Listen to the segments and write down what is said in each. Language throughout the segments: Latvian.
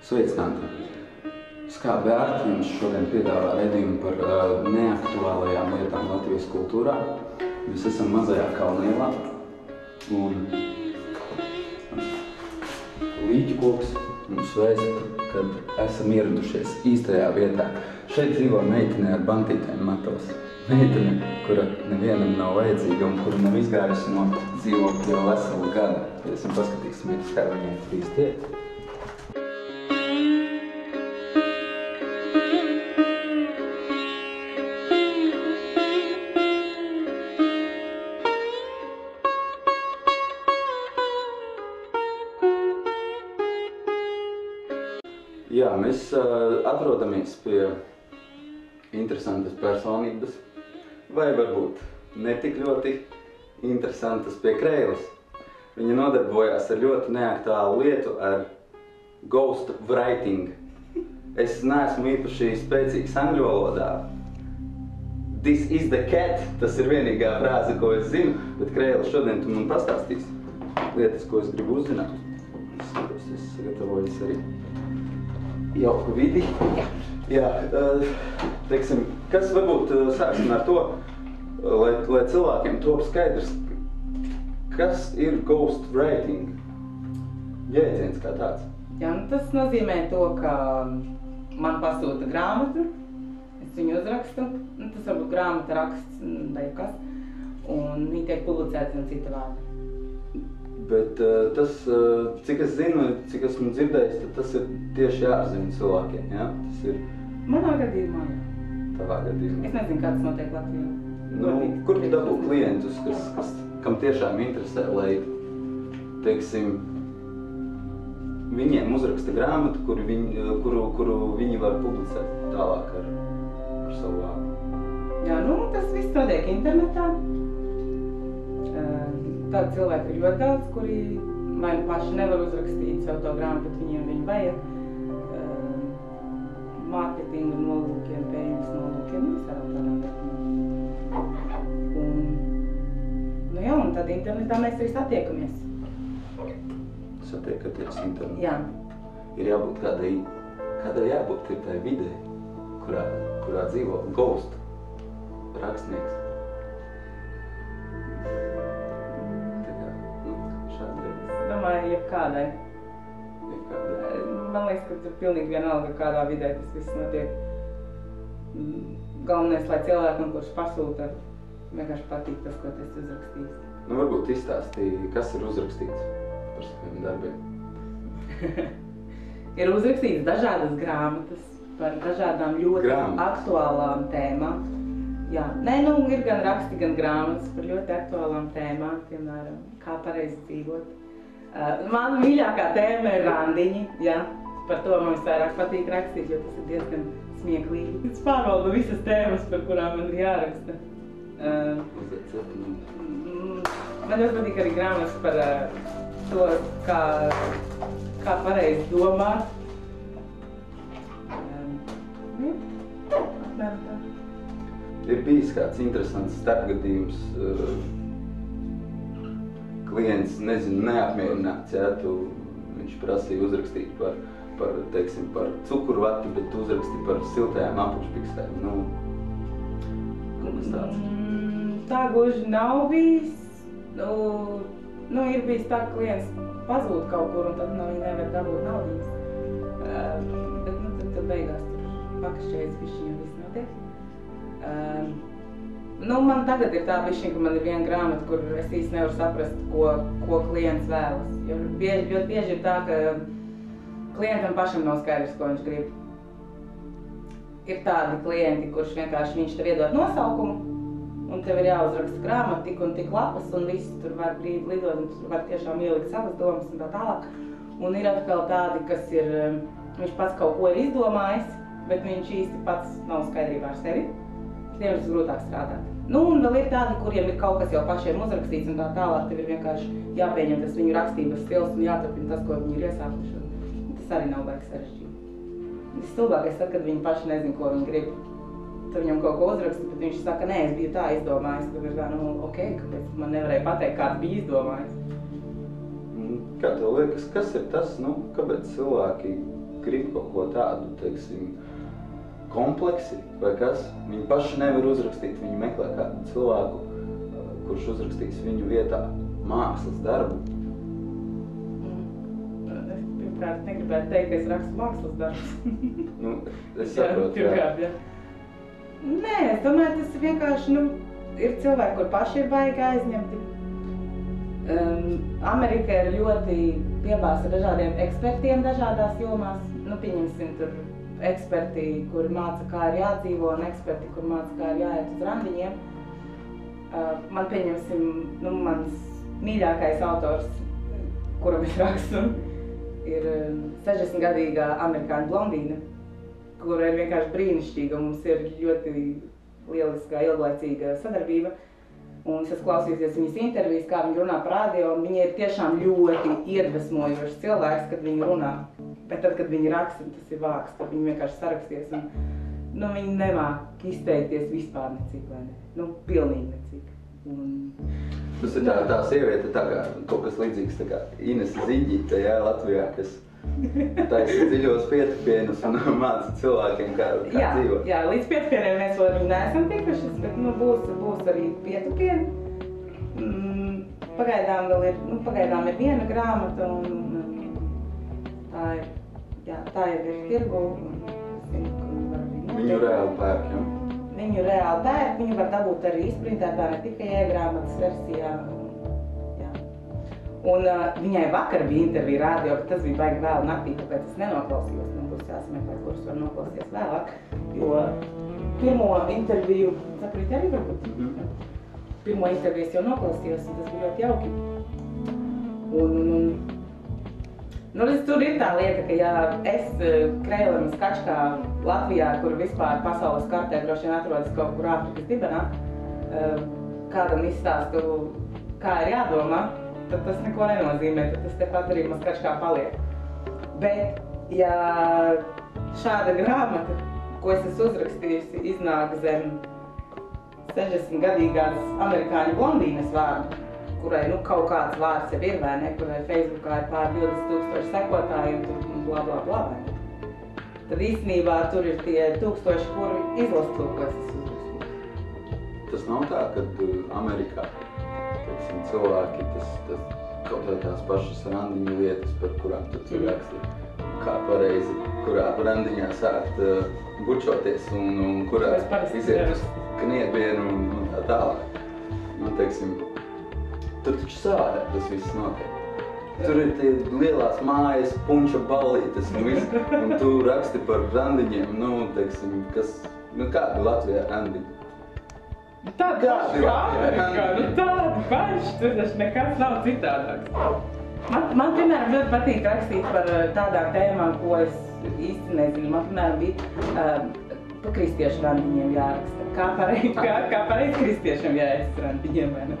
Sveicināti! Kā Bērta jums šodien piedāvā redzējumu par neaktuālajām lietām Latvijas kultūrā. Mēs esam mazajā Kalnielā un līķu koks mums vēsta, kad esam ieradušies īstajā vietā. Šeit dzīvo meitene ar bantītēm matos. Meitene, kura nevienam nav vajadzīga un kura nav izgājusi no dzīvokļa jau veselu gadu. Pēc paskatīsimies, kā viņai īsti iet. Jā, mēs atrodamies pie interesantas personības, vai varbūt netik ļoti interesantas pie Kreilas. Viņa nodarbojās ar ļoti neaktuālu lietu, ar ghost writing. Es neesmu īpaši spēcīgs angļu valodā. This is the cat, tas ir vienīgā frāze, ko es zinu, bet Kreila šodien tu man pastāstīsi lietas, ko es gribu uzzināt. Es sagatavojos arī jauku vidi. Jā, teiksim, kas varbūt sāksim ar to, lai cilvēkiem top skaidrs, kas ir ghost writing? Jēdziens kā tāds. Jā, tas nozīmē to, ka man pasūta grāmatu, es viņu uzrakstu, tas varbūt grāmata raksts vai kas, un viņi tiek publicēti un cita vārda. Bet tas, cik es zinu, cik esmu dzirdējis, tad tas ir tieši jāzina cilvēkiem, jā? Tas ir... Manā gadījumā, jā. Tavā gadījumā. Es nezinu, kā tas notiek Latvijā. Nu, kur tu dabū klientus, kam tiešām interesē, lai, teiksim, viņiem uzraksta grāmatu, kuru viņi var publicēt tālāk ar savu vārdu? Jā, nu, tas viss notiek internetā. Tādi cilvēki ir ļoti daudz, kuri vai nu paši nevar uzrakstīt savu to grāmatu, bet viņiem vajag mārketinga nolūkiem, peļņas nolūkiem, visādām tādām lietām. Nu jā, un tad internetā mēs arī satiekamies. Satiekaties internetā? Jā. Ir jābūt kādai jābūt ir tai vidē, kurā dzīvo ghost rakstnieks. Domāju, jebkādai. Man liekas, ka tur pilnīgi vienalga, kādā vidē tas viss notiek. Galvenais, lai cilvēkam, kurš pasūta, vienkārši patīk tas, ko tu esi uzrakstījis. Nu, varbūt izstāstīji, kas ir uzrakstīts par saviem darbiem? Ir uzrakstīts dažādas grāmatas par dažādām ļoti aktuālām tēmām. Jā, nē, nu, ir gan raksti, gan grāmatas par ļoti aktuālām tēmām, piemēram, kā pareizi dzīvot. Man mīļākā tēma ir randiņi, jā. Par to man visvairāk patīk rakstīt, jo tas ir diezgan smieklīgi. Es pārvaldu visas tēmas, par kurām man ir jāraksta. Man ļoti patīk arī grāmatas par to, kā pareizi domāt. Apmēram tā. Ir bijis kāds interesants starpgadījums, klients, nezinu, neapmierināts, jā, viņš prasīja uzrakstīt par cukurvati, bet uzrakstīja par siltajām apakšpikstēm. Nu, kaut kas tāds. Tā gluži nav bijis. Nu, ir bijis tā, ka klients pazūd kaut kur un tad viņi nevar dabūt naudiņas. Bet, nu, tad beigās tur pakašķējas bišķiņ un viss notiek. Nu, man tagad ir tā bišķiņ, ka man ir viena grāmata, kur es īsti nevaru saprast, ko klients vēlas. Jo ļoti bieži ir tā, ka klientam pašam nav skaidrs, ko viņš grib. Ir tādi klienti, kurš vienkārši viņš tev iedod nosaukumu, un tev ir jāuzraksta grāmata tik un tik lapas, un viss tur var brīvi lidot, un tur var tiešām ielikt savas domas un tā tālāk. Un ir atkal tādi, kas ir, viņš pats kaut ko ir izdomājis, bet viņš īsti pats nav skaidrībā ar sevi. Tiem ir grūtāk strādāt. Nu, un vēl ir tādi, kuriem ir kaut kas jau pašiem uzrakstīts un tā tālāk, tev ir vienkārši jāpieņem tas viņu rakstības stils un jāturpina tas, ko viņi ir iesākuši. Tas arī nav baigi sarežģīti. Visstulbākais tad, kad viņi paši nezin, ko viņi grib. Tu viņam kaut ko uzraksti, bet viņš saka, nē, es biju tā izdomājis. Tad ir tā, nu, ok, kāpēc man nevarēja pateikt, kā tu biji izdomājis. Kā tev liekas, kas ir tas, kāpēc cilvēki grib kaut ko tādu, teiksim, kompleksi vai kas? Viņi paši nevar uzrakstīt, viņi meklē kādu cilvēku, kurš uzrakstīs viņu vietā mākslas darbu. Es pirmkārt negribētu teikt, ka es rakstu mākslas darbus. Es saprotu, jā. Nē, es domāju, tas vienkārši, ir cilvēki, kur paši ir baigi aizņemti. Amerika ir ļoti piebāzta dažādiem ekspertiem dažādās jomās. Pieņemsim, tur eksperti, kuri māca, kā ir jādzīvo, un eksperti, kuri māca, kā ir jāiet uz randiņiem. Man pieņemsim, mans mīļākais autors, kuram es rakstu, ir 60-gadīgā amerikāņu blondīne, kura ir vienkārši brīnišķīga, un mums ir ļoti lieliskā, ilglaicīga sadarbība. Un es esmu klausījusies viņas intervijas, kā viņa runā par radio, un viņa ir tiešām ļoti iedvesmojošs cilvēks, kad viņa runā. Bet tad, kad viņa raksta, tas ir vāks, tad viņa vienkārši saraksties, un viņa nemāk izteikties vispār necik, vai ne? Pilnīgi necik. Tas ir tā sieviete, tā kā kaut kas līdzīgs, tā kā Inese Ziņģīte, Latvijā, kas taisa dziļos pietupienus un māca cilvēkiem, kā dzīvot. Jā, līdz pietupieniem mēs vēl viņu neesam tikušas, bet būs arī pietupieni. Pagaidām ir viena grāmata, un tā jau ir tirgu. Viņu reāli pērk, jā? Viņu reāli pērk, viņu var dabūt arī izprintētā, ne tikai e-grāmatas versijā. Un viņai vakar bija intervija radio, bet tas bija baigi vēl naktī, tāpēc es nenoklausījos. Man būs jāsameklē, kurus var noklausīties vēlāk, jo pirmo interviju, saprīt arī varbūt? Pirmo interviju es jau noklausījos, un tas bija ļoti jauki. Tur ir tā lieta, ka ja es Kreilam Skačkā Latvijā, kur vispār pasaules kartē droši vien atrodas kaut kur Āfrikas dibenā, kādam izstāstu, kā ir jādomā, tad tas neko nenozīmē, tad tas tepat arī maz Skačkā paliek. Bet, ja šāda grāmata, ko es esmu uzrakstījusi, iznāk zem 60-gadīgās amerikāņu blondīnes vārdu, kurai kaut kāds vārds jau ir, vai ne, kurai Facebookā ir pār 20,000 sekotāji un tur blā, blā, blā, vai ne. Tad īstenībā tur ir tie 1000, kuri izlasa to, ko es esmu uzrakstījis. Tas nav tā, kad Amerikā cilvēki, kaut kā tās pašas randiņu vietas, par kurām tu raksti, kā pareizi, kurā randiņā sākt bučoties un kurā iziet uz kniebienu un tā tālāk. Teiksim, tur taču savādāk tas viss notiek. Tur ir tie lielās mājas, punča ballītes un viss, un tu raksti par randiņiem, teiksim, kādu Latvijā randiņu. Tāda paši, tur taču nekas nav citādāks. Man, piemēram, ļoti patīk rakstīt par tādām tēmām, ko es īsti nezinu. Man, piemēram, bija pa kristiešu randiņiem jāraksta. Kā pareizi kristiešiem jāiet randiņiem, vai ne?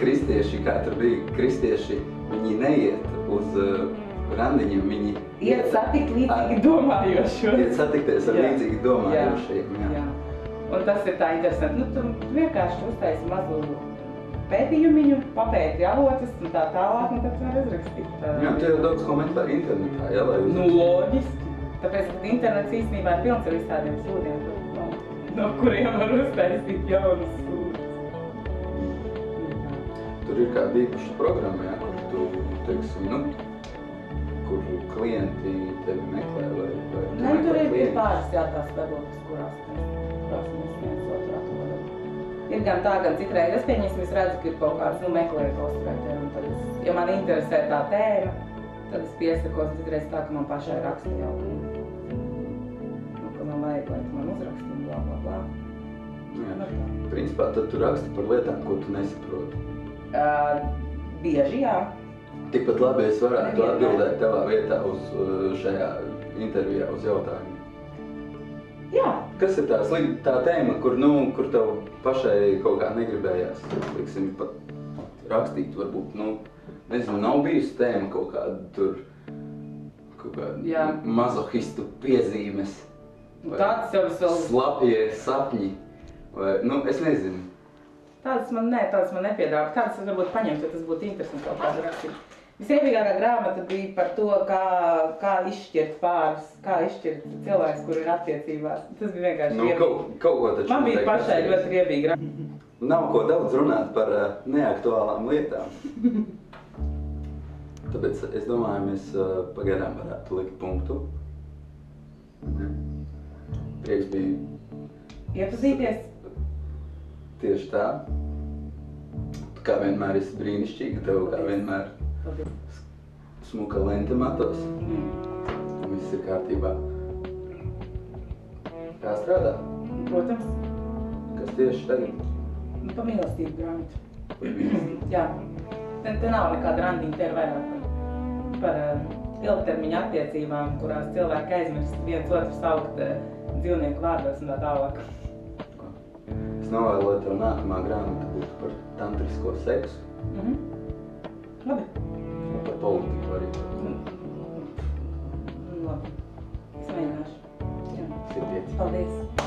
Kristieši, kā tur bija, kristieši, viņi neiet uz randiņiem, viņi iet satikt līdzīgi domājošos. Iet satikties ar līdzīgi domājošiem, jā. Un tas ir tā interesanti. Tu vienkārši uztaisi mazu pētījumiņu, papēti avotus un tā tālāk, un tad tu vari uzrakstīt. Jā, tu jau daudz komentāri internetā, jā, lai uzrakstīt. Loģiski. Tāpēc, ka internets īstenībā ir pilns ar visādiem sūdiem, no kuriem var uztaisīt jaunas sūdas. Tur ir kāda īpaša programma, jā, kur tu, teiksim, kur klienti tevi meklē vai Nē, tur ir pāris tās weblokas, kurās mēs viens otru atrodam. Ir gan tā, gan citreiz. Es pieņemsim, es redzu, ka ir kaut kāds, meklēju ghostwriter, un tad ja man interesē tā tēma, tad es piesakos, citreiz tā, ka man pašai raksta jau. Ka man vajag, lai tu man uzraksti un blā, blā, blā. Jā, principā tad tu raksti par lietām, ko tu nesaproti. Bieži, jā. Tikpat labi es varētu atbildēt tavā vietā uz šajā intervijā uz jautājumu. Jā. Kas ir tā tēma, kur tev pašai kaut kā negribējās, teiksim, pat rakstīt, varbūt, nezinu, nav bijusi tēma kaut kāda tur, kaut kāda mazohistu piezīmes, vai slapjie sapņi, vai, es nezinu. Tādas man nepiedāvā, tādas es varbūt paņemtu, jo tas būtu interesanti kaut kādu rakstīt. Visiepīgākā grāmata bija par to, kā izšķirt pāris, kā izšķirt cilvēks, kur ir attiecībās. Tas bija vienkārši riebīgi. Kaut ko taču Man bija pašai ļoti riebīgi. Nav ko daudz runāt par neaktuālām lietām. Tāpēc es domāju, mēs pagaidām varētu likt punktu. Prieks bija iepazīties. Tieši tā. Tu kā vienmēr esi brīnišķīga, tev kā vienmēr smuka lente matos. Viss ir kārtībā. Kā strādā? Protams. Kas tieši tagad? Pa mīlestību grāmatu. Jā. Te nav nekāda randiņa, te ir vairāk par ilgtermiņa attiecībām, kurās cilvēki aizmirst viens otru saukt dzīvnieku vārdos un tā tālāk. Es novēloju tev nākamā grāmata būtu par tantrisko seksu. Labi. Un par politiku arī. Labi. Es mēģināšu. Jā. Sirdieci. Paldies.